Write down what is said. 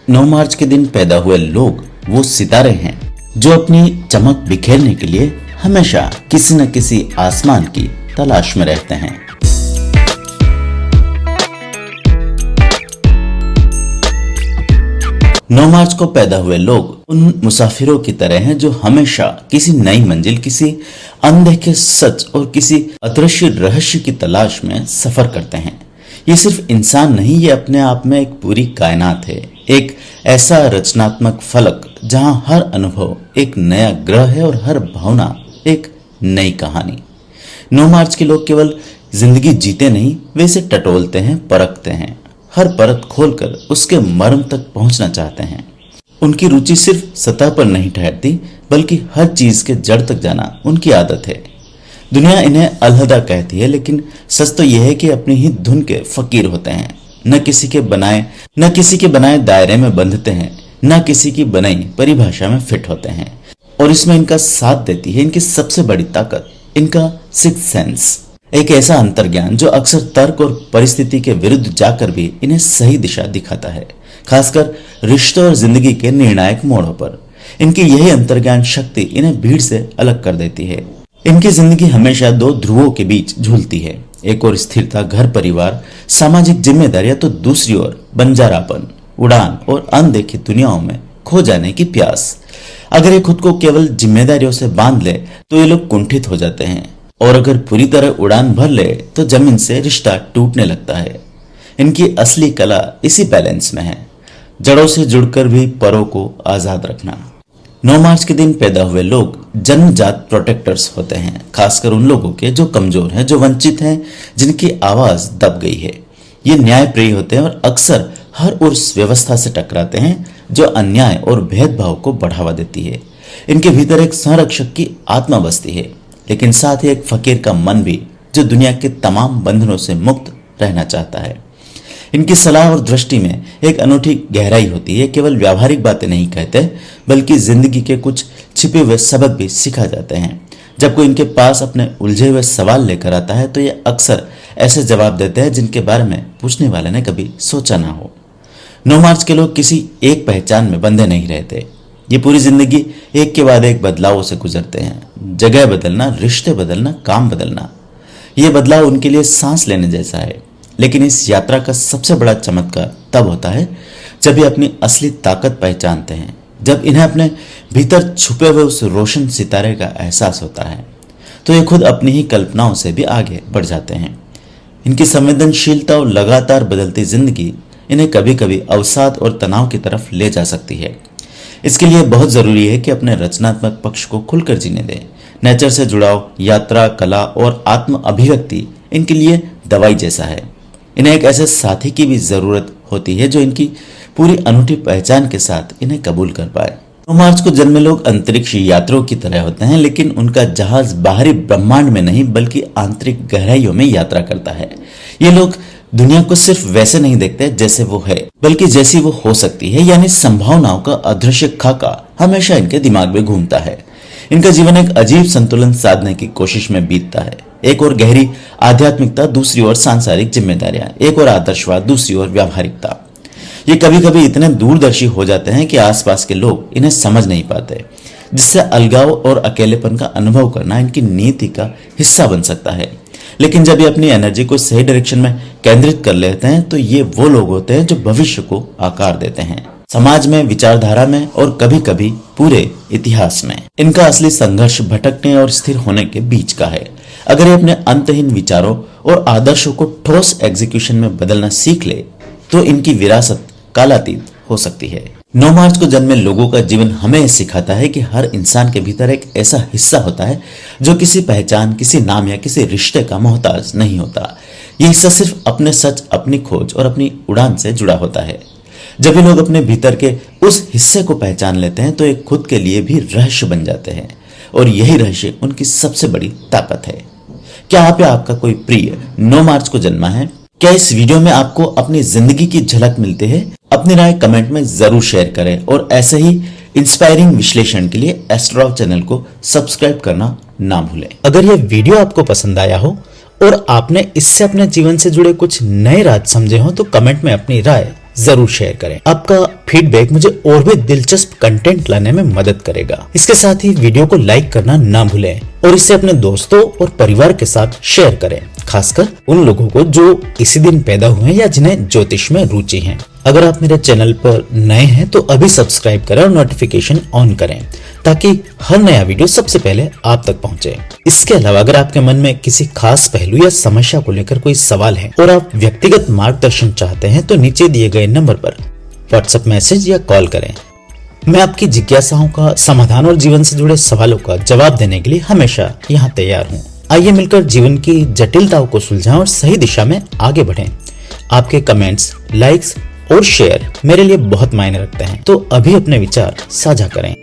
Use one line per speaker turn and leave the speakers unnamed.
9 मार्च के दिन पैदा हुए लोग वो सितारे हैं जो अपनी चमक बिखेरने के लिए हमेशा किसी न किसी आसमान की तलाश में रहते हैं। नौ मार्च को पैदा हुए लोग उन मुसाफिरों की तरह हैं जो हमेशा किसी नई मंजिल, किसी अनदेखे सच और किसी अदृश्य रहस्य की तलाश में सफर करते हैं। ये सिर्फ इंसान नहीं, ये अपने आप में एक पूरी कायनात है, एक ऐसा रचनात्मक फलक जहां हर अनुभव एक नया ग्रह है और हर भावना एक नई कहानी। 9 मार्च के लोग केवल जिंदगी जीते नहीं, वे इसे टटोलते हैं, परखते हैं, हर परत खोलकर उसके मर्म तक पहुंचना चाहते हैं। उनकी रुचि सिर्फ सतह पर नहीं ठहरती, बल्कि हर चीज के जड़ तक जाना उनकी आदत है। दुनिया इन्हें अलहदा कहती है, लेकिन सच तो यह है कि अपनी ही धुन के फकीर होते हैं। न किसी के बनाए दायरे में बंधते हैं, न किसी की बनाई परिभाषा में फिट होते हैं। और इसमें इनका साथ देती है इनकी सबसे बड़ी ताकत, इनका सिक्स्थ सेंस, एक ऐसा अंतर्ज्ञान जो अक्सर तर्क और परिस्थिति के विरुद्ध जाकर भी इन्हें सही दिशा दिखाता है, खासकर रिश्तों और जिंदगी के निर्णायक मोड़ों पर। इनकी यही अंतर्ज्ञान शक्ति इन्हें भीड़ से अलग कर देती है। इनकी जिंदगी हमेशा दो ध्रुवों के बीच झूलती है, एक और स्थिरता, घर परिवार, सामाजिक जिम्मेदारियां, तो दूसरी ओर बंजारापन, उड़ान और अनदेखी दुनियाओं में खो जाने की प्यास। अगर ये खुद को केवल जिम्मेदारियों से बांध ले तो ये लोग कुंठित हो जाते हैं, और अगर पूरी तरह उड़ान भर ले तो जमीन से रिश्ता टूटने लगता है। इनकी असली कला इसी बैलेंस में है, जड़ों से जुड़कर भी परों को आजाद रखना। 9 मार्च के दिन पैदा हुए लोग जन्मजात प्रोटेक्टर्स होते हैं, खासकर उन लोगों के जो कमजोर हैं, जो वंचित हैं, जिनकी आवाज दब गई है। ये न्यायप्रिय होते हैं और अक्सर हर उस व्यवस्था से टकराते हैं जो अन्याय और भेदभाव को बढ़ावा देती है। इनके भीतर एक संरक्षक की आत्मा बसती है, लेकिन साथ ही एक फकीर का मन भी जो दुनिया के तमाम बंधनों से मुक्त रहना चाहता है। इनकी सलाह और दृष्टि में एक अनूठी गहराई होती है। केवल व्यावहारिक बातें नहीं कहते, बल्कि जिंदगी के कुछ छिपे हुए सबक भी सिखा जाते हैं। जब कोई इनके पास अपने उलझे हुए सवाल लेकर आता है तो ये अक्सर ऐसे जवाब देते हैं जिनके बारे में पूछने वाले ने कभी सोचा ना हो। 9 मार्च के लोग किसी एक पहचान में बंधे नहीं रहते। ये पूरी जिंदगी एक के बाद एक बदलावों से गुजरते हैं। जगह बदलना, रिश्ते बदलना, काम बदलना, ये बदलाव उनके लिए सांस लेने जैसा है। लेकिन इस यात्रा का सबसे बड़ा चमत्कार तब होता है जब ये अपनी असली ताकत पहचानते हैं, जब इन्हें अपने भीतर छुपे हुए उस रोशन सितारे का एहसास होता है, तो ये खुद अपनी ही कल्पनाओं से भी आगे बढ़ जाते हैं। इनकी संवेदनशीलता और लगातार बदलती जिंदगी इन्हें कभी कभी अवसाद और तनाव की तरफ ले जा सकती है। इसके लिए बहुत जरूरी है कि अपने रचनात्मक पक्ष को खुलकर जीने दें। नेचर से जुड़ाव, यात्रा, कला और आत्म अभिव्यक्ति इनके लिए दवाई जैसा है। इन्हें एक ऐसे साथी की भी जरूरत होती है जो इनकी पूरी अनूठी पहचान के साथ इन्हें कबूल कर पाए। 9 मार्च को जन्मे लोग अंतरिक्ष यात्रियों की तरह होते हैं, लेकिन उनका जहाज बाहरी ब्रह्मांड में नहीं बल्कि आंतरिक गहराइयों में यात्रा करता है। ये लोग दुनिया को सिर्फ वैसे नहीं देखते जैसे वो है, बल्कि जैसी वो हो सकती है, यानी संभावनाओं का अदृश्य खाका हमेशा इनके दिमाग में घूमता है। इनका जीवन एक अजीब संतुलन साधने की कोशिश में बीतता है। एक और गहरी आध्यात्मिकता, दूसरी ओर सांसारिक जिम्मेदारियां, एक और आदर्शवाद, दूसरी ओर व्यावहारिकता। ये कभी कभी इतने दूरदर्शी हो जाते हैं कि आसपास के लोग इन्हें समझ नहीं पाते, जिससे अलगाव और अकेलेपन का अनुभव करना इनकी नीति का हिस्सा बन सकता है। लेकिन जब ये अपनी एनर्जी को सही डायरेक्शन में केंद्रित कर लेते हैं तो ये वो लोग होते हैं जो भविष्य को आकार देते हैं, समाज में, विचारधारा में और कभी कभी पूरे इतिहास में। इनका असली संघर्ष भटकने और स्थिर होने के बीच का है। अगर ये अपने अंतहीन विचारों और आदर्शों को ठोस एग्जीक्यूशन में बदलना सीख ले तो इनकी विरासत कालातीत हो सकती है। 9 मार्च को जन्मे लोगों का जीवन हमें सिखाता है कि हर इंसान के भीतर एक ऐसा हिस्सा होता है जो किसी पहचान, किसी नाम या किसी रिश्ते का मोहताज नहीं होता। ये हिस्सा सिर्फ अपने सच, अपनी खोज और अपनी उड़ान से जुड़ा होता है। जब ये लोग अपने भीतर के उस हिस्से को पहचान लेते हैं तो एक खुद के लिए भी रहस्य बन जाते हैं, और यही रहस्य उनकी सबसे बड़ी ताकत है। क्या आप या आपका कोई प्रिय 9 मार्च को जन्मा है? क्या इस वीडियो में आपको अपनी जिंदगी की झलक मिलती है? अपनी राय कमेंट में जरूर शेयर करें, और ऐसे ही इंस्पायरिंग विश्लेषण के लिए एस्ट्रोलॉग चैनल को सब्सक्राइब करना ना भूलें।
अगर यह वीडियो आपको पसंद आया हो और आपने इससे अपने जीवन से जुड़े कुछ नए राज समझे हो तो कमेंट में अपनी राय जरूर शेयर करें। आपका फीडबैक मुझे और भी दिलचस्प कंटेंट लाने में मदद करेगा। इसके साथ ही वीडियो को लाइक करना ना भूलें और इसे अपने दोस्तों और परिवार के साथ शेयर करें, खासकर उन लोगों को जो इसी दिन पैदा हुए हैं या जिन्हें ज्योतिष में रुचि है। अगर आप मेरे चैनल पर नए हैं तो अभी सब्सक्राइब करें और नोटिफिकेशन ऑन करें ताकि हर नया वीडियो सबसे पहले आप तक पहुंचे। इसके अलावा अगर आपके मन में किसी खास पहलू या समस्या को लेकर कोई सवाल है और आप व्यक्तिगत मार्गदर्शन चाहते हैं तो नीचे दिए गए नंबर पर व्हाट्सएप मैसेज या कॉल करें। मैं आपकी जिज्ञासाओं का समाधान और जीवन से जुड़े सवालों का जवाब देने के लिए हमेशा यहाँ तैयार हूँ। आइए मिलकर जीवन की जटिलताओं को सुलझाएं और सही दिशा में आगे बढ़ें। आपके कमेंट्स, लाइक्स और शेयर मेरे लिए बहुत मायने रखते हैं, तो अभी अपने विचार साझा करें।